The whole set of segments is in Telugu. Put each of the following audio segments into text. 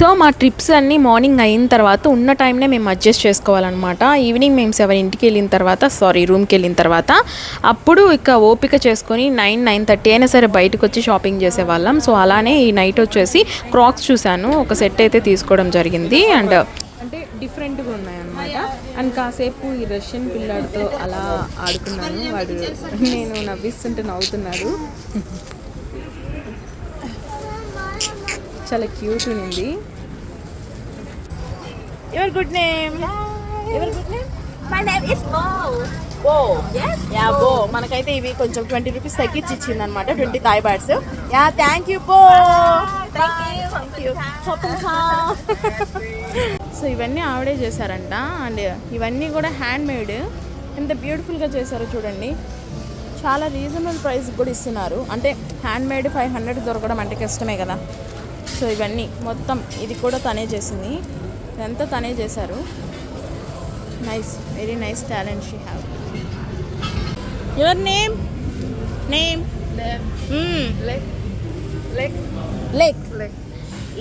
సో మా ట్రిప్స్ అన్నీ మార్నింగ్ అయిన తర్వాత ఉన్న టైంనే మేము అడ్జస్ట్ చేసుకోవాలన్నమాట. ఈవినింగ్ మేము 7 వెళ్ళిన తర్వాత రూమ్కి వెళ్ళిన తర్వాత అప్పుడు ఇక ఓపిక చేసుకొని 9-9:30 అయినా సరే బయటకు వచ్చి షాపింగ్ చేసేవాళ్ళం. సో అలానే ఈ నైట్ వచ్చేసి క్రాక్స్ చూశాను, ఒక సెట్ అయితే తీసుకోవడం జరిగింది. అండ్ అంటే డిఫరెంట్గా ఉన్నాయన్నమాట. అండ్ కాసేపు ఈ రష్యన్ పిల్లాడితో అలా ఆడుకున్నాను. వాడు నేను నవ్విస్తుంటే నవ్వుతున్నాడు. చాలా క్యూట్ ఉంది. Your good name? Your good name? My name is Bo. Bo? Yes? Yeah, Bo. మనకైతే ఇవి కొంచెం 20 రూపీస్ తగ్గించి ఇచ్చింది అనమాట, 20 థాయ్ బాట్స్. యా, థ్యాంక్ యూ బో. Thank you. సో ఇవన్నీ ఆవిడే చేశారంట. అండ్ ఇవన్నీ కూడా హ్యాండ్ మేడ్. ఎంత బ్యూటిఫుల్గా చేశారో చూడండి. చాలా రీజనబుల్ ప్రైస్ కూడా ఇస్తున్నారు. అంటే హ్యాండ్ మేడ్ 500 దొరకడం అంటే కష్టమే కదా. సో ఇవన్నీ మొత్తం ఇది కూడా తనే చేసింది, ఇదంతా తనే చేశారు. Nice, very nice talent she have. Your name? Name?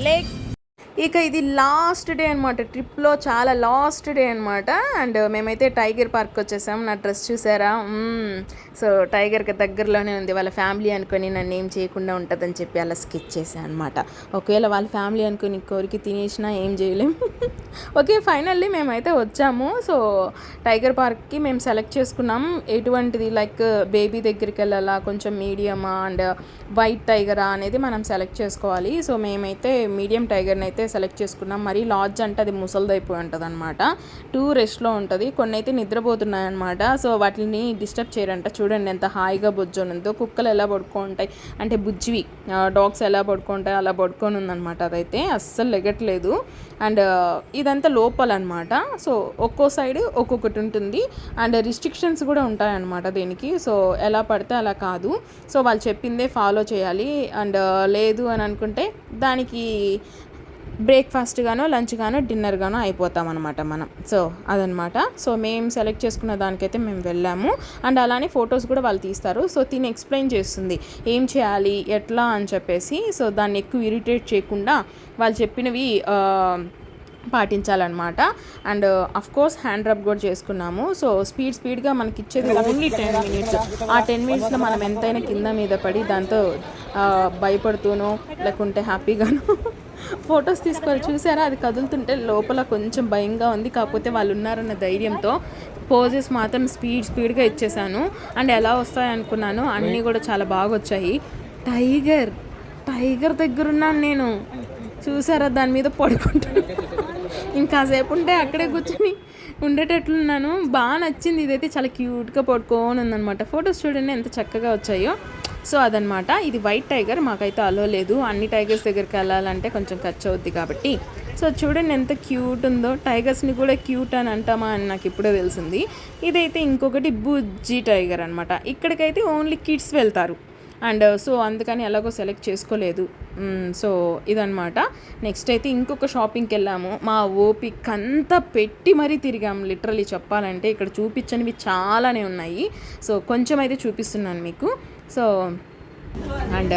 Lake. ఇక ఇది లాస్ట్ డే అనమాట, ట్రిప్లో చాలా లాస్ట్ డే అనమాట. అండ్ మేమైతే టైగర్ పార్క్ వచ్చేసాం. నా డ్రెస్ చూసారా? సో టైగర్కి దగ్గరలోనే ఉంది. వాళ్ళ ఫ్యామిలీ అనుకొని నన్ను ఏం చేయకుండా ఉంటుందని చెప్పి అలా స్కెచ్ చేశాను అనమాట. ఒకవేళ వాళ్ళ ఫ్యామిలీ అనుకుని కోరికి తినేసినా ఏం చేయలేం. ఓకే, ఫైనల్లీ మేమైతే వచ్చాము. సో టైగర్ పార్క్కి మేము సెలెక్ట్ చేసుకున్నాం. ఎటువంటిది లైక్ బేబీ దగ్గరికి వెళ్ళాలా, కొంచెం మీడియమా అండ్ వైట్ టైగరా అనేది మనం సెలెక్ట్ చేసుకోవాలి. సో మేమైతే మీడియం టైగర్ని అయితే సెలెక్ట్ చేసుకున్నాం. మరీ లాడ్జ్ అంటే అది ముసలిదైపోయి ఉంటుంది అనమాట. 2 రెస్ట్లో ఉంటుంది. కొన్ని అయితే నిద్రపోతున్నాయి అనమాట. సో వాటిని డిస్టర్బ్ చేయరంట. చూడండి ఎంత హాయిగా బొజ్జోనుందో. కుక్కలు ఎలా పడుకుంటాయి అంటే బుజ్జివి, డాగ్స్ ఎలా పడుకుంటాయి అలా పడుకొని ఉందన్నమాట. అదైతే అస్సలు లెగట్లేదు. అండ్ ఇదంతా లోపలన్నమాట. సో ఒక్కో సైడ్ ఒక్కొక్కటి ఉంటుంది. అండ్ రిస్ట్రిక్షన్స్ కూడా ఉంటాయన్నమాట దీనికి. సో ఎలా పడితే అలా కాదు. సో వాళ్ళు చెప్పిందే ఫాలో చేయాలి. అండ్ లేదు అని అనుకుంటే దానికి బ్రేక్ఫాస్ట్ గానో లంచ్ గానో డిన్నర్ గానో అయిపోతామన్నమాట మనం. సో అదనమాట. సో మేము సెలెక్ట్ చేసుకున్న దానికైతే మేము వెళ్ళాము. అండ్ అలానే ఫొటోస్ కూడా వాళ్ళు తీస్తారు. సో తిని ఎక్స్ప్లెయిన్ చేస్తుంది ఏం చేయాలి ఎట్లా అని చెప్పేసి. సో దాన్ని ఎక్కువ ఇరిటేట్ చేయకుండా వాళ్ళు చెప్పినవి పాటించాలన్నమాట. అండ్ అఫ్కోర్స్ హ్యాండ్ రబ్ కూడా చేసుకున్నాము. సో స్పీడ్గా మనకి ఇచ్చేది ఓన్లీ 10 minutes. ఆ 10 minutesలో మనం ఎంతైనా కింద మీద పడి దాంతో భయపడుతూనో లేకుంటే హ్యాపీగానో ఫొటోస్ తీసుకోవాలి. చూసారా, అది కదులుతుంటే లోపల కొంచెం భయంగా ఉంది. కాకపోతే వాళ్ళు ఉన్నారన్న ధైర్యంతో పోజెస్ మాత్రం స్పీడ్గా ఇచ్చేసాను. అండ్ ఎలా వస్తాయి అనుకున్నాను, అన్నీ కూడా చాలా బాగా వచ్చాయి. టైగర్ దగ్గర ఉన్నాను నేను. చూసారా, దాని మీద పడుకుంటాను. ఇంకాసేపు ఉంటే అక్కడే కూర్చొని ఉండేటట్లున్నాను. బాగా నచ్చింది. ఇదైతే చాలా క్యూట్గా పడుకొని ఉందన్నమాట. ఫొటోస్ చూడండి ఎంత చక్కగా వచ్చాయో. సో అదనమాట. ఇది వైట్ టైగర్, మాకైతే అలో లేదు. అన్ని టైగర్స్ దగ్గరికి వెళ్ళాలంటే కొంచెం ఖర్చు అవుద్ది కాబట్టి. సో చూడండి ఎంత క్యూట్ ఉందో. టైగర్స్ని కూడా క్యూట్ అని అంటామా అని నాకు ఇప్పుడే తెలిసింది. ఇదైతే ఇంకొకటి బుజ్జి టైగర్ అనమాట. ఇక్కడికైతే ఓన్లీ కిడ్స్ వెళ్తారు. అండ్ సో అందుకని ఎలాగో సెలెక్ట్ చేసుకోలేదు. సో ఇదనమాట. నెక్స్ట్ అయితే ఇంకొక షాపింగ్కి వెళ్ళాము. మా ఓపిక అంతా పెట్టి మరీ తిరిగాము. లిటరలీ చెప్పాలంటే ఇక్కడ చూపించనివి చాలానే ఉన్నాయి. సో కొంచెం అయితే చూపిస్తున్నాను మీకు. సో అండ్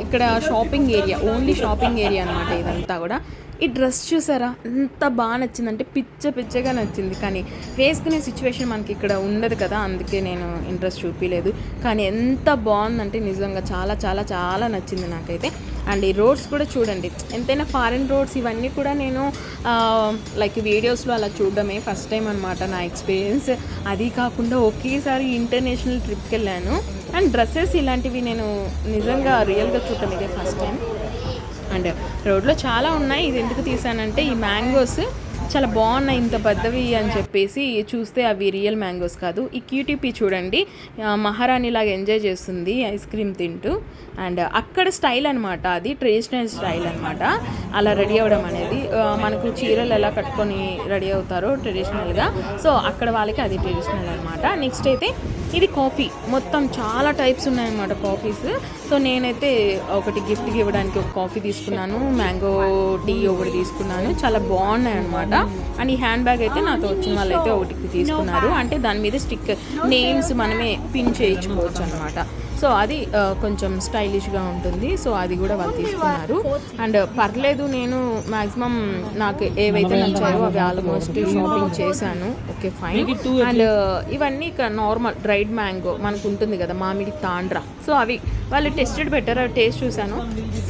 ఇక్కడ shopping area, only shopping area అనమాట ఇదంతా కూడా. ఈ డ్రెస్ చూసారా ఎంత బాగా నచ్చిందంటే పిచ్చగా నచ్చింది. కానీ వేసుకునే సిచ్యువేషన్ మనకి ఇక్కడ ఉండదు కదా, అందుకే నేను ఇంట్రెస్ట్ చూపించలేదు. కానీ ఎంత బాగుందంటే నిజంగా చాలా చాలా చాలా నచ్చింది నాకైతే. అండ్ ఈ రోడ్స్ కూడా చూడండి, ఎంతైనా ఫారిన్ రోడ్స్ ఇవన్నీ కూడా నేను లైక్ వీడియోస్లో అలా చూడడమే ఫస్ట్ టైం అనమాట నా ఎక్స్పీరియన్స్. అది కాకుండా ఒకేసారి ఇంటర్నేషనల్ ట్రిప్కి వెళ్ళాను. అండ్ డ్రెస్సెస్ ఇలాంటివి నేను నిజంగా రియల్గా చూడటం ఇదే ఫస్ట్ టైం. అండ్ రోడ్లో చాలా ఉన్నాయి. ఇది ఎందుకు తీసానంటే ఈ మ్యాంగోస్ చాలా బాగున్నాయి, ఇంత పెద్దవి అని చెప్పేసి చూస్తే అవి రియల్ మ్యాంగోస్ కాదు. ఈ క్యూటీపీ చూడండి, మహారాణి లాగా ఎంజాయ్ చేస్తుంది ఐస్ క్రీమ్ తింటూ. అండ్ అక్కడ స్టైల్ అనమాట, అది ట్రెడిషనల్ స్టైల్ అనమాట. అలా రెడీ అవ్వడం అనేది మనకు చీరలు ఎలా కట్టుకొని రెడీ అవుతారో ట్రెడిషనల్గా, సో అక్కడ వాళ్ళకి అది ట్రెడిషనల్ అనమాట. నెక్స్ట్ అయితే ఇది కాఫీ, మొత్తం చాలా టైప్స్ ఉన్నాయన్నమాట కాఫీస్. సో నేనైతే ఒకటి గిఫ్ట్కి ఇవ్వడానికి ఒక కాఫీ తీసుకున్నాను, మ్యాంగో టీ ఒకటి తీసుకున్నాను, చాలా బాగున్నాయి అనమాట. అండ్ ఈ హ్యాండ్ బ్యాగ్ అయితే నాతో వచ్చిన వాళ్ళు అయితే ఒకటికి తీసుకున్నారు. అంటే దాని మీద స్టిక్ నేమ్స్ మనమే పిన్ చేయించుకోవచ్చు అనమాట. సో అది కొంచెం స్టైలిష్గా ఉంటుంది. సో అది కూడా వాళ్ళు తీసుకున్నారు. అండ్ పర్లేదు, నేను మ్యాక్సిమం నాకు ఏవైతే నచ్చాయో అవి ఆల్మోస్ట్ షాపింగ్ చేశాను. Okay fine. అండ్ ఇవన్నీ ఇక నార్మల్ డ్రైడ్ మ్యాంగో మనకు ఉంటుంది కదా, మామిడి తాండ్రా. సో అవి వాళ్ళు టెస్టెడ్ బెటర్, టేస్ట్ చూశాను,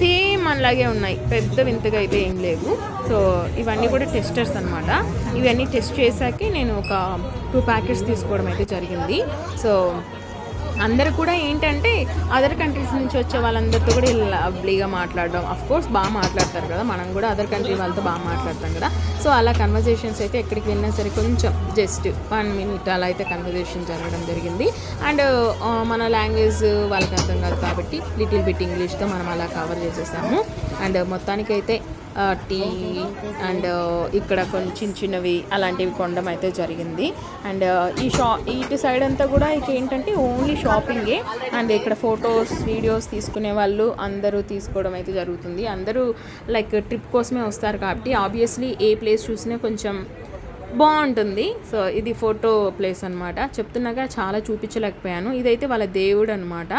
సేమ్ మనలాగే ఉన్నాయి, పెద్ద వింతగా అయితే ఏం లేవు. సో ఇవన్నీ కూడా టెస్టర్స్ అనమాట. ఇవన్నీ టెస్ట్ చేశాకే నేను ఒక 2 ప్యాకెట్స్ తీసుకోవడం అయితే జరిగింది. సో అందరు కూడా ఏంటంటే అదర్ కంట్రీస్ నుంచి వచ్చే వాళ్ళందరితో కూడా లవ్లీగా మాట్లాడడం, కోర్స్ బాగా మాట్లాడతారు కదా, మనం కూడా అదర్ కంట్రీ వాళ్ళతో బాగా మాట్లాడతాం కదా. సో అలా కన్వర్జేషన్స్ అయితే ఎక్కడికి వెళ్ళినా సరే కొంచెం జస్ట్ 1 minute అలా అయితే కన్వర్జేషన్ జరగడం జరిగింది. అండ్ మన లాంగ్వేజ్ వాళ్ళకి అర్థం కాదు కాబట్టి లిటిల్ బిట్ ఇంగ్లీష్తో మనం అలా కవర్ చేసేసాము. అండ్ మొత్తానికైతే టీ అండ్ ఇక్కడ కొంచెం చిన్నవి అలాంటివి కొనడం అయితే జరిగింది. అండ్ ఇటు సైడ్ అంతా కూడా ఇక ఏంటంటే ఓన్లీ షాపింగే. అండ్ ఇక్కడ ఫొటోస్ వీడియోస్ తీసుకునే వాళ్ళు అందరూ తీసుకోవడం అయితే జరుగుతుంది. అందరూ లైక్ ట్రిప్ కోసమే వస్తారు కాబట్టి ఆబ్వియస్లీ ఏ ప్లేస్ చూసినా కొంచెం బాగుంటుంది. సో ఇది ఫోటో ప్లేస్ అనమాట. చెప్తున్నాగా చాలా చూపించలేకపోయాను. ఇదైతే వాళ్ళ దేవుడు అనమాట.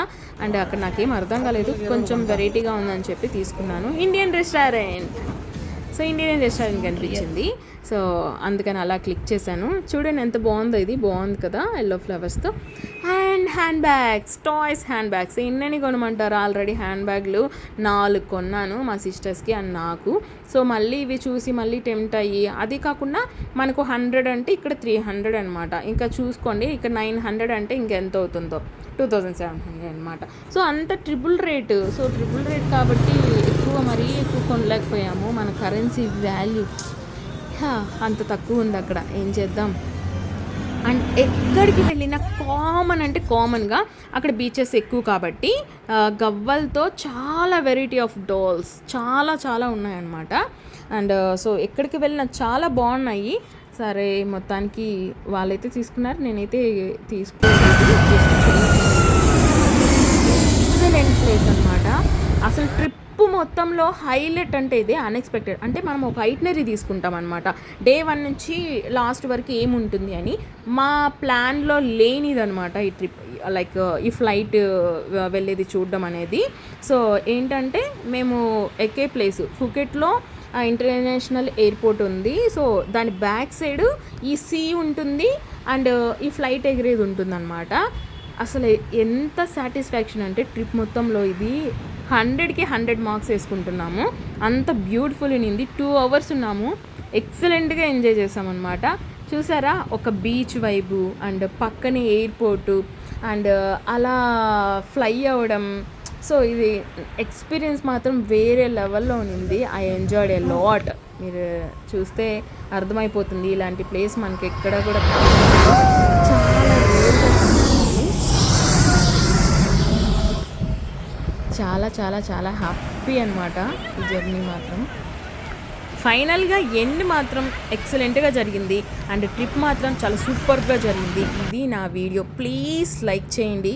అండ్ అక్కడ నాకేం అర్థం కాలేదు, కొంచెం వెరైటీగా ఉందని చెప్పి తీసుకున్నాను. ఇండియన్ రెస్టారెంట్ కనిపించింది. సో అందుకని అలా క్లిక్ చేశాను. చూడండి ఎంత బాగుందో, ఇది బాగుంది కదా ఎల్లో ఫ్లవర్స్తో. And hand bags, toys hand bags ఎన్నని కొనమంటారు. ఆల్రెడీ హ్యాండ్ బ్యాగ్లు 4 కొన్నాను మా సిస్టర్స్కి అండ్ నాకు. సో మళ్ళీ ఇవి చూసి మళ్ళీ టెంప్ట్ అయ్యి, అది కాకుండా మనకు 100 అంటే ఇక్కడ 300 అనమాట. ఇంకా చూసుకోండి, ఇక్కడ 900 అంటే ఇంకెంత అవుతుందో 2700 అనమాట. సో అంత triple rate. So triple rate కాబట్టి మరీ ఎక్కువ కొనలేకపోయాము. మన కరెన్సీ వాల్యూ అంత తక్కువ ఉంది అక్కడ, ఏం చేద్దాం. అండ్ ఎక్కడికి వెళ్ళినా కామన్గా అక్కడ బీచెస్ ఎక్కువ కాబట్టి గవ్వలతో చాలా వెరైటీ ఆఫ్ డాల్స్ చాలా ఉన్నాయన్నమాట. అండ్ సో ఎక్కడికి వెళ్ళినా చాలా బాగున్నాయి. సరే మొత్తానికి వాళ్ళైతే తీసుకున్నారు, నేనైతే తీసుకోలేదు. ఎక్సలెంట్ ప్లేస్ అనమాట. అసలు ట్రిప్ మొత్తంలో హైలైట్ అంటే ఇదే, అన్ఎక్స్పెక్టెడ్. అంటే మనం ఒక ఐటినరీ తీసుకుంటాం అనమాట, డే 1 నుంచి లాస్ట్ వరకు ఏముంటుంది అని. మా ప్లాన్లో లేనిదనమాట ఈ ట్రిప్, లైక్ ఈ ఫ్లైట్ వెళ్ళేది చూడడం అనేది. సో ఏంటంటే మేము ఎక్కే ప్లేస్ ఫుకెట్లో ఇంటర్నేషనల్ ఎయిర్పోర్ట్ ఉంది. సో దాని బ్యాక్ సైడ్ ఈ సీ ఉంటుంది అండ్ ఈ ఫ్లైట్ ఎగిరేది ఉంటుందన్నమాట. అసలు ఎంత సాటిస్ఫాక్షన్ అంటే ట్రిప్ మొత్తంలో ఇది 100కి 100 మార్క్స్ వేసుకుంటున్నాము. అంత బ్యూటిఫుల్ ఉన్నింది. 2 hours ఉన్నాము, ఎక్సలెంట్గా ఎంజాయ్ చేసామన్నమాట. చూసారా, ఒక బీచ్ వైబు అండ్ పక్కనే ఎయిర్పోర్టు అండ్ అలా ఫ్లై అవ్వడం. సో ఇది ఎక్స్పీరియన్స్ మాత్రం వేరే లెవెల్లో ఉన్నింది. I enjoyed a lot. మీరు చూస్తే అర్థమైపోతుంది, ఇలాంటి ప్లేస్ మనకి ఎక్కడ కూడా చాలా హ్యాపీ అనమాట ఈ జర్నీ మాత్రం. ఫైనల్గా ఎండ్ మాత్రం ఎక్సలెంట్గా జరిగింది అండ్ ట్రిప్ మాత్రం చాలా సూపర్గా జరిగింది. ఇది నా వీడియో, ప్లీజ్ లైక్ చేయండి.